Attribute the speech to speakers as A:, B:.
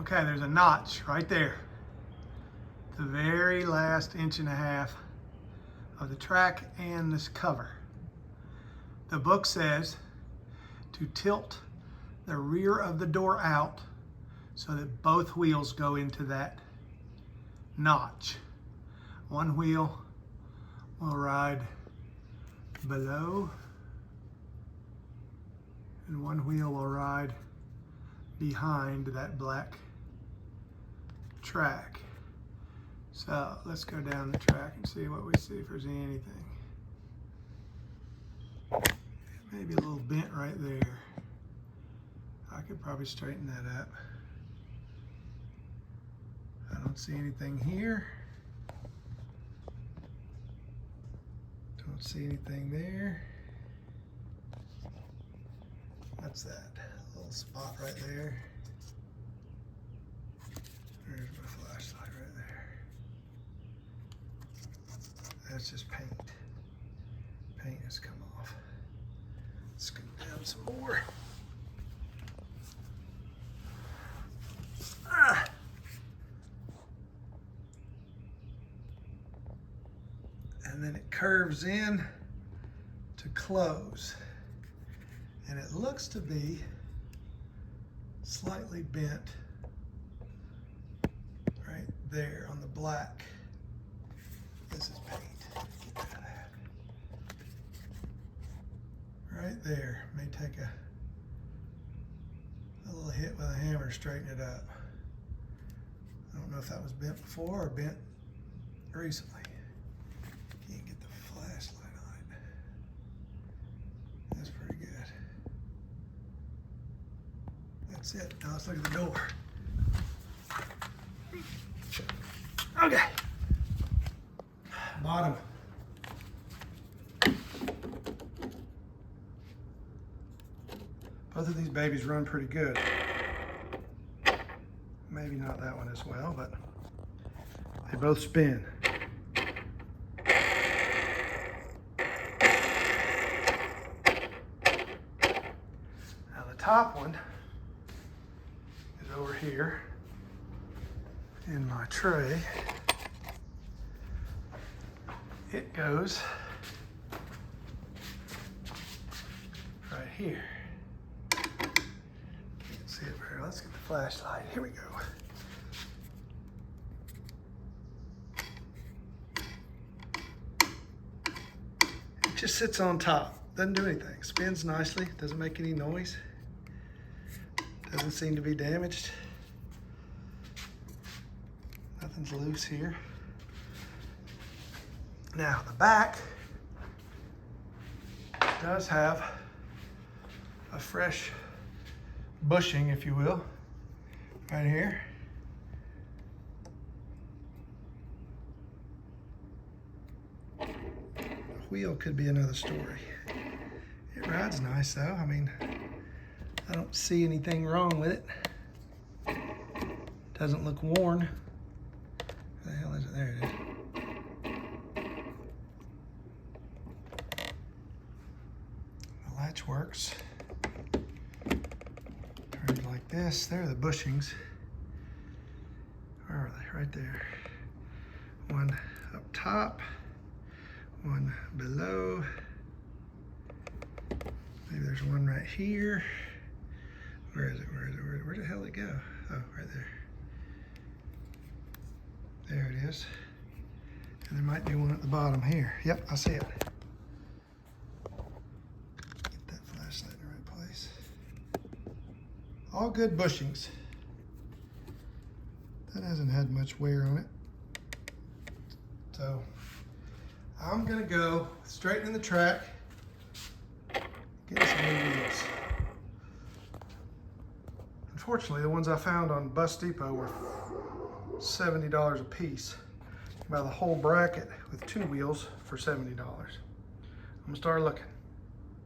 A: Okay, there's a notch right there. The very last 1.5 inches of the track and this cover. The book says to tilt the rear of the door out so that both wheels go into that notch. One wheel will ride below and one wheel will ride behind that black track. So let's go down the track and see what we see, if there's anything. Maybe a little bent right there. I could probably straighten that up. I don't see anything here. Don't see anything there. What's that? A little spot right there. There's my flashlight right there. That's just paint. Paint has come off. Let's go down some more. And then it curves in to close. And it looks to be slightly bent right there on the black. This is paint. Get that out. Right there. May take a little hit with a hammer to straighten it up. I don't know if that was bent before or bent recently. Can't get the flashlight on it. That's pretty good. That's it. Now let's look at the door. Okay. Bottom. Both of these babies run pretty good. Maybe not that one as well, but they both spin. Now the top one is over here in my tray. It goes right here. Can't see it very well. Let's get the flashlight. Here we go. It just sits on top. Doesn't do anything. Spins nicely. Doesn't make any noise. Doesn't seem to be damaged. Nothing's loose here. Now the back does have a fresh bushing, if you will, right here. The wheel could be another story. It rides nice though. I mean, I don't see anything wrong with it. Doesn't look worn. Where the hell is it? There it is. The latch works. Turns like this. There are the bushings. Where are they? Right there. One up top, one below. Maybe there's one right here. Where is it? Where is it? Where the hell did it go? Oh, right there. There it is. And there might be one at the bottom here. Yep, I see it. Get that flashlight in the right place. All good bushings. That hasn't had much wear on it. So I'm gonna go straightening the track, getting some new wheels. Unfortunately, the ones I found on Bus Depot were $70 a piece. Buy the whole bracket with 2 wheels for $70. I'm gonna start looking.